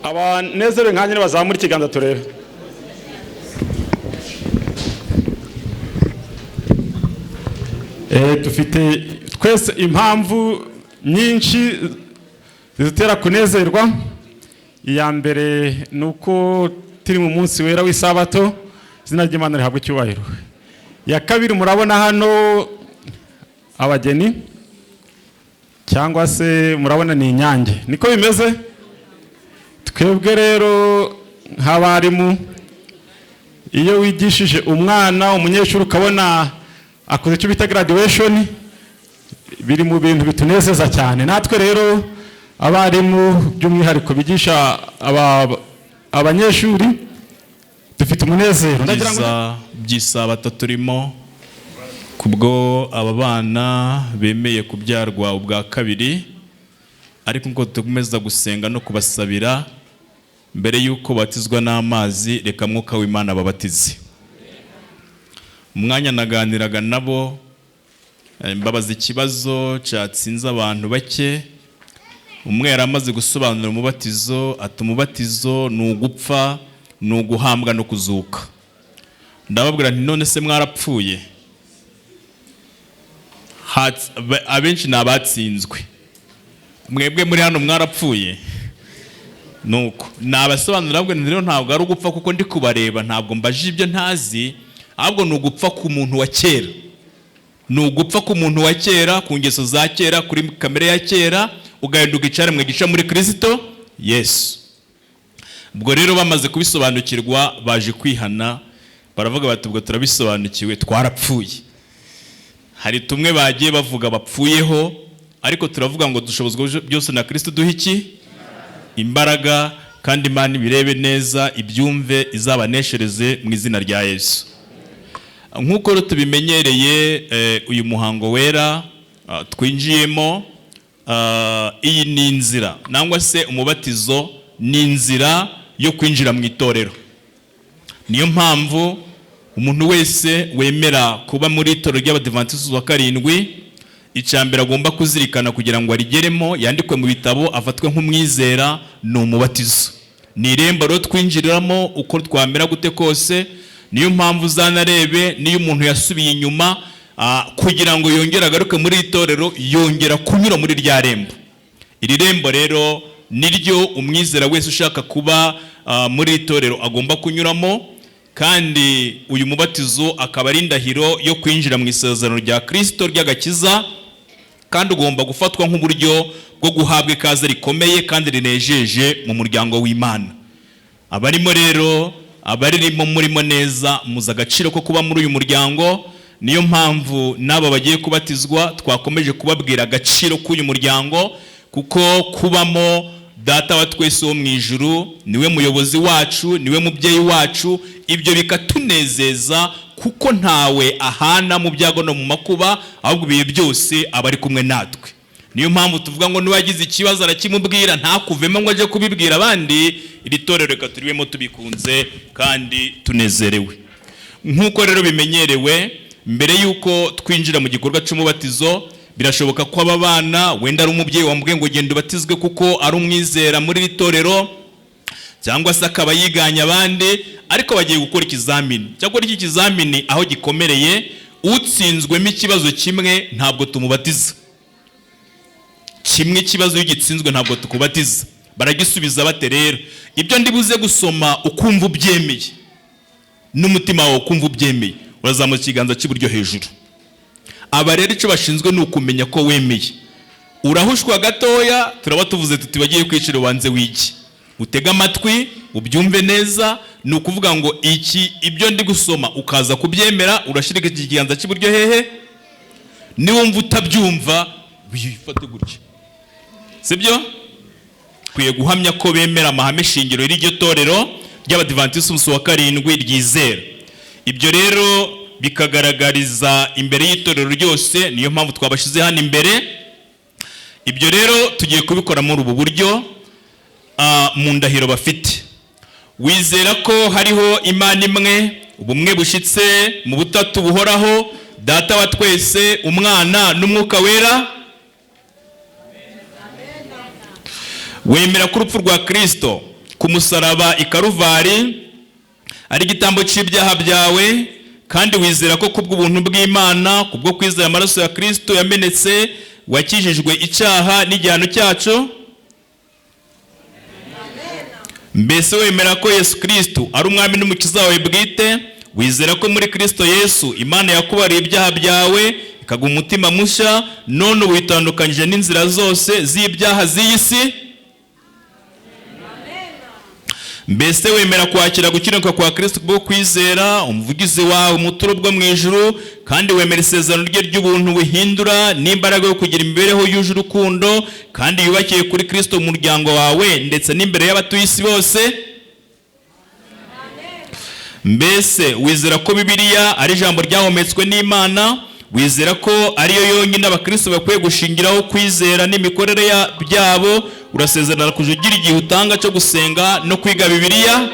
abanezerewe nkanjye bazamura ikiganza turebe. Dufite twese impamvu nyinshi zidutera kunezerwa. Iya mbere nuko turi mu munsi wera w'isabato, izina ry'Imana rihabwa icyubahiro. Iya kabiri murabona hano abageni cyangwa se murabona ni inyange, niko bimeze. Twebwe rero nk'abarimu, iyo wigishije umwana umunyeshuri ukabona akoze icyo bita graduation, biri mu bintu bitunezeza cyane. Natwe rero abarimu by'umwihariko bigisha abanyeshuri dufite umunezero. By'isabato turimo kubwo aba bana bemeye kubyarwa ubwa kabiri, ariko ngo tukomeza gusenga no kubasabira mbere yuko batizwa n'amazi, reka mwuka w'Imana babatize. Umwanya naganiraga nabo mbabaza ikibazo cyatsinze abantu bake. Umwe yaramaze gusobanura umubatizo, ati umubatizo ni ugupfa, ni uguhambwa no kuzuka. Ndababwira nti none se mwarapfuye? Abenshi ni abatsinzwe. Mwebwe muri hano mwarapfuye? Nuko nabasobanurira bwo rero ntabwo ari ugupfa kuko ndi kubareba, ntabwo mbaje ibyo ntazi, ahubwo ni ugupfa ku muntu wa kera. Ni ugupfa ku muntu wa kera, ku ngeso za kera, kuri kamere ya kera, ugahinduka icyaremwe gica muri Kristo Yesu. Ubwo rero bamaze kubisobanukirwa baje kwihana, baravuga bati ubwo turabisobanukiwe, twarapfuye. Hari tumwe bagiye bavuga bapfuyeho, ariko turavuga ngo dushobozwa byose na Kristo duha iki? Imbaraga, kandi Imana ibirebe neza ibyumve izabaneshereze mu izina rya Yesu. Nk'uko tubimenyereye uyu muhango wera twinjiyemo, iyi ni inzira, nangwa se umubatizo ni inzira yo kwinjira mu itorero. Niyo mpamvu umuntu wese wemera kuba muri itorero ry'Abadivantisiti wa karindwi, icyambere agomba kuzirikana kugira ngo arigeremo, yandikwe mu bitabo, afatwe nk'umwizera, ni umubatizo. Ni irembo rero twinjiriramo uko twamera gute kose. Niyo mpamvu uzanarebe niyo umuntu yasubiye inyuma kugira ngo yongere agaruke muri itorero, yongera kunyura muri rya rembo. Iri rembo rero niryo umwizera wese ushaka kuba muri itorero agomba kunyuramo, kandi uyu mubatizo akaba ari indahiro yo kwinjira mu isezerano rya Kristo ry'agakiza, kandi ugomba gufatwa nk'uburyo bwo guhabwa ikaze rikomeye kandi rinejeje mu muryango w'Imana. Abarimo rero, abaririmo murimo neza, muza agaciro ko kuba muri uyu muryango. Niyo mpamvu n'aba bagiye kubatizwa twakomeje kubabwira agaciro k'uyu muryango, kuko kubamo Data wa twese wo mu ijuru, niwe muyobozi wacu, niwe mubyeyi wacu. Ibyo bikatunezeza kuko ntawe ahana mu byago no mu makuba, ahubwo ibihe byose aba ari kumwe natwe. Niyo mpamvu tuvuga ngo niwagize ikibazo arakimubwira, ntakuvemo ngo aje kubibwira abandi. Iri torero reka turibemo tubikunze kandi tunezerewe. Nk'uko rero bimenyerewe, mbere yuko twinjira mu gikorwa cy'umubatizo, birashoboka ko aba bana wenda ari umubyeyi wamubwiye ngo genda ubatizwe kuko ari umwizera muri iri torero, cyangwa se akaba yiganya abandi, ariko bagiye gukora ikizamini. Cyakora iki kizamini aho gikomereye, utsinzwemo ikibazo kimwe ntabwo tumubatiza. Kimwe ikibazo iyo gitsinzwe ntabwo tukubatiza. Baragisubiza bate rero? Ibyo ndibuze gusoma ukumva ubyemeye, n'umutima wawe ukumva ubyemeye, urazamuka ikiganza cy'iburyo hejuru. Aba rero icyo bashinzwe ni ukumenya ko wemeye. Urahushwa gatoya, turaba tuvuze tuti bagiye kwicira wanze wiki. Utega amatwi, ubyumve neza, ni ukuvuga ngo ibyo ndi gusoma ukaza kubyemera, urashirika ikiganza cy'iburyo hehe? Niwumva utabyumva, wifate gutya. Sibyo? Kwiye guhamya ko bemera amahame shingiro y'iryo torero ry'Abadivantisiti wa karindwi ryizera. Ibyo rero bikagaragariza imbere y'itorero ryose, niyo mpamvu twabashize hano imbere. Ibyo rero tugiye kubikora muri ubu buryo, mu ndahiro bafite. Wizera ko hariho Imana imwe, ubumwe bushitse mu butatu buhoraho, Data wa twese, Umwana n'Umwuka wera? Wemera ko urupfu rwa Kristo ku musaraba i Karuvari ari igitambo cy'ibyaha byawe, kandi wizera ko kubw'ubuntu bw'Imana kubwo kwizera amaraso ya Kristo yamenetse wakijijwe icyaha n'igihano cyacu? Mbese wemera ko Yesu Kristo ari umwami n'umukiza wawe bwite? Wizera ko muri Kristo Yesu Imana yakubariye ibyaha byawe ikaguha umutima mushya, none witandukanyije n'inzira zose z'ibyaha z'iyi si? Mbese wemera kwakira gukiranuka kwa Kristo bwo kwizera umuvugizi wawe umuturo bwo mu ijuru, kandi wemera isezerano rye ry'ubuntu wihindura n'imbaraga yo kugira imibereho yuje urukundo kandi yubakiye kuri Kristo mu muryango wawe ndetse n'imbere y'abatuye isi bose? Mbese wizera ko Bibiliya ari ijambo ryahometswe n'Imana? Wizera ko ariyo yonyine abakristo bakwiye gushingiraho kwizera n'imikorere byabo? Urasezerana kujugira igihe utanga cyo gusenga no kwiga Bibiliya?